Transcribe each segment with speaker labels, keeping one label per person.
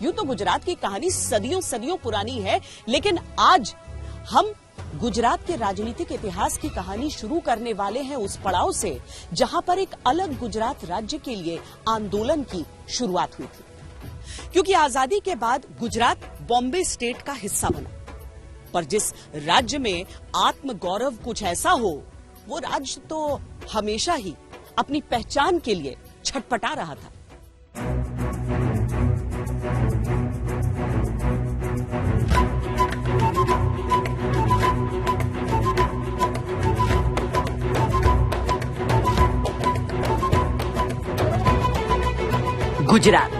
Speaker 1: यूं तो गुजरात की कहानी सदियों सदियों पुरानी है, लेकिन आज हम गुजरात के राजनीतिक इतिहास की कहानी शुरू करने वाले हैं उस पड़ाव से जहां पर एक अलग गुजरात राज्य के लिए आंदोलन की शुरुआत हुई थी। क्योंकि आजादी के बाद गुजरात बॉम्बे स्टेट का हिस्सा बना, पर जिस राज्य में आत्म गौरव कुछ ऐसा हो, वो राज्य तो हमेशा ही अपनी पहचान के लिए छटपटा रहा था। गुजरात,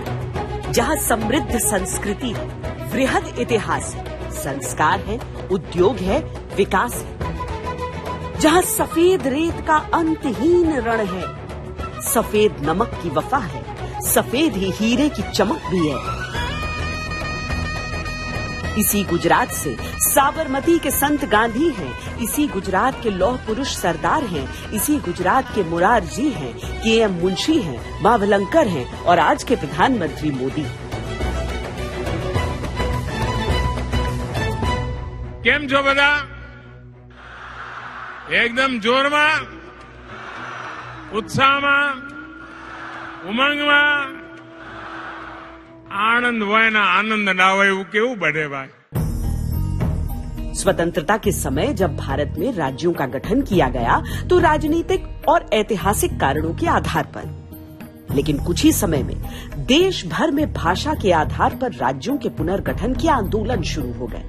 Speaker 1: जहां समृद्ध संस्कृति है, वृहद इतिहास है, संस्कार है, उद्योग है, विकास है, जहां सफेद रेत का अंतहीन रण है, सफेद नमक की वफा है, सफेद ही हीरे की चमक भी है। इसी गुजरात से साबरमती के संत गांधी हैं, इसी गुजरात के लौह पुरुष सरदार हैं, इसी गुजरात के मुरारजी हैं, के.एम. मुंशी हैं, मावलंकर हैं और आज के प्रधानमंत्री मोदी।
Speaker 2: केम छो बधा? एकदम जोर में, उत्साह में, उमंग में, आनंद होय ना आनंद ना होय वो केवू बढ़े भाई।
Speaker 1: स्वतंत्रता के समय जब भारत में राज्यों का गठन किया गया तो राजनीतिक और ऐतिहासिक कारणों के आधार पर, लेकिन कुछ ही समय में देश भर में भाषा के आधार पर राज्यों के पुनर्गठन के आंदोलन शुरू हो गए।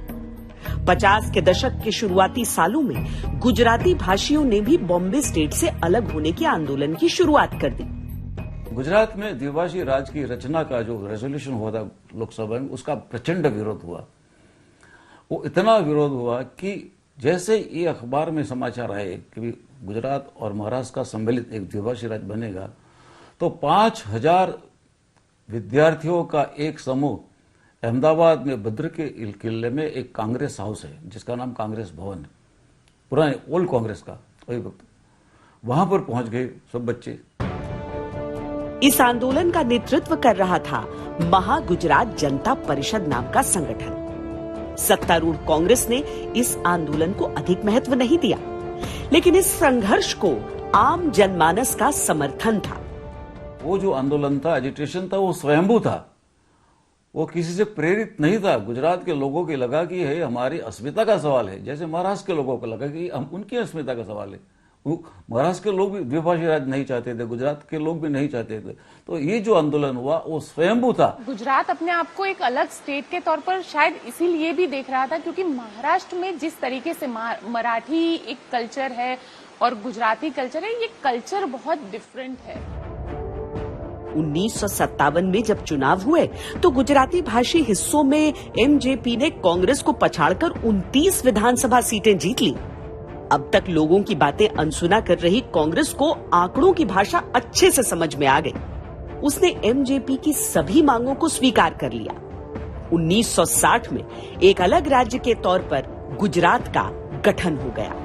Speaker 1: 50 के दशक के शुरुआती सालों में गुजराती भाषियों ने भी बॉम्बे स्टेट से अलग होने के आंदोलन की शुरुआत कर दी।
Speaker 3: गुजरात में द्विभाषी राज्य की रचना का जो रेजोल्यूशन हुआ था लोकसभा में, उसका प्रचंड विरोध हुआ। वो इतना विरोध हुआ कि जैसे ये अखबार में समाचार आए कि गुजरात और महाराष्ट्र का सम्मिलित एक द्विभाषी राज्य बनेगा, तो 5000 विद्यार्थियों का एक समूह अहमदाबाद में भद्र के किले में एक कांग्रेस हाउस है जिसका नाम कांग्रेस भवन है, पुराने ओल्ड कांग्रेस का, वही वक्त वहां पर पहुंच गए सब बच्चे।
Speaker 1: इस आंदोलन का नेतृत्व कर रहा था महागुजरात जनता परिषद नाम का संगठन। सत्तारूढ़ कांग्रेस ने इस आंदोलन को अधिक महत्व नहीं दिया, लेकिन इस संघर्ष को आम जनमानस का समर्थन था।
Speaker 3: वो जो आंदोलन था, एजिटेशन था, वो स्वयंभू था, वो किसी से प्रेरित नहीं था। गुजरात के लोगों को लगा कि ये हमारी अस्मिता का सवाल है, जैसे महाराष्ट्र के लोगों को लगा कि हम उनकी अस्मिता का सवाल है। महाराष्ट्र के लोग भी द्विभाषी राज्य नहीं चाहते थे, गुजरात के लोग भी नहीं चाहते थे। तो ये जो आंदोलन हुआ वो स्वयंभू था।
Speaker 4: गुजरात अपने आप को एक अलग स्टेट के तौर पर शायद इसीलिए भी देख रहा था क्योंकि महाराष्ट्र में जिस तरीके से मराठी एक कल्चर है और गुजराती कल्चर है, ये कल्चर बहुत डिफरेंट है।
Speaker 1: 1957 में जब चुनाव हुए तो गुजराती भाषी हिस्सों में एमजेपी ने कांग्रेस को पछाड़कर 29 विधानसभा सीटें जीत ली। अब तक लोगों की बातें अनसुना कर रही कांग्रेस को आंकड़ों की भाषा अच्छे से समझ में आ गई। उसने एमजेपी की सभी मांगों को स्वीकार कर लिया। 1960 में एक अलग राज्य के तौर पर गुजरात का गठन हो गया।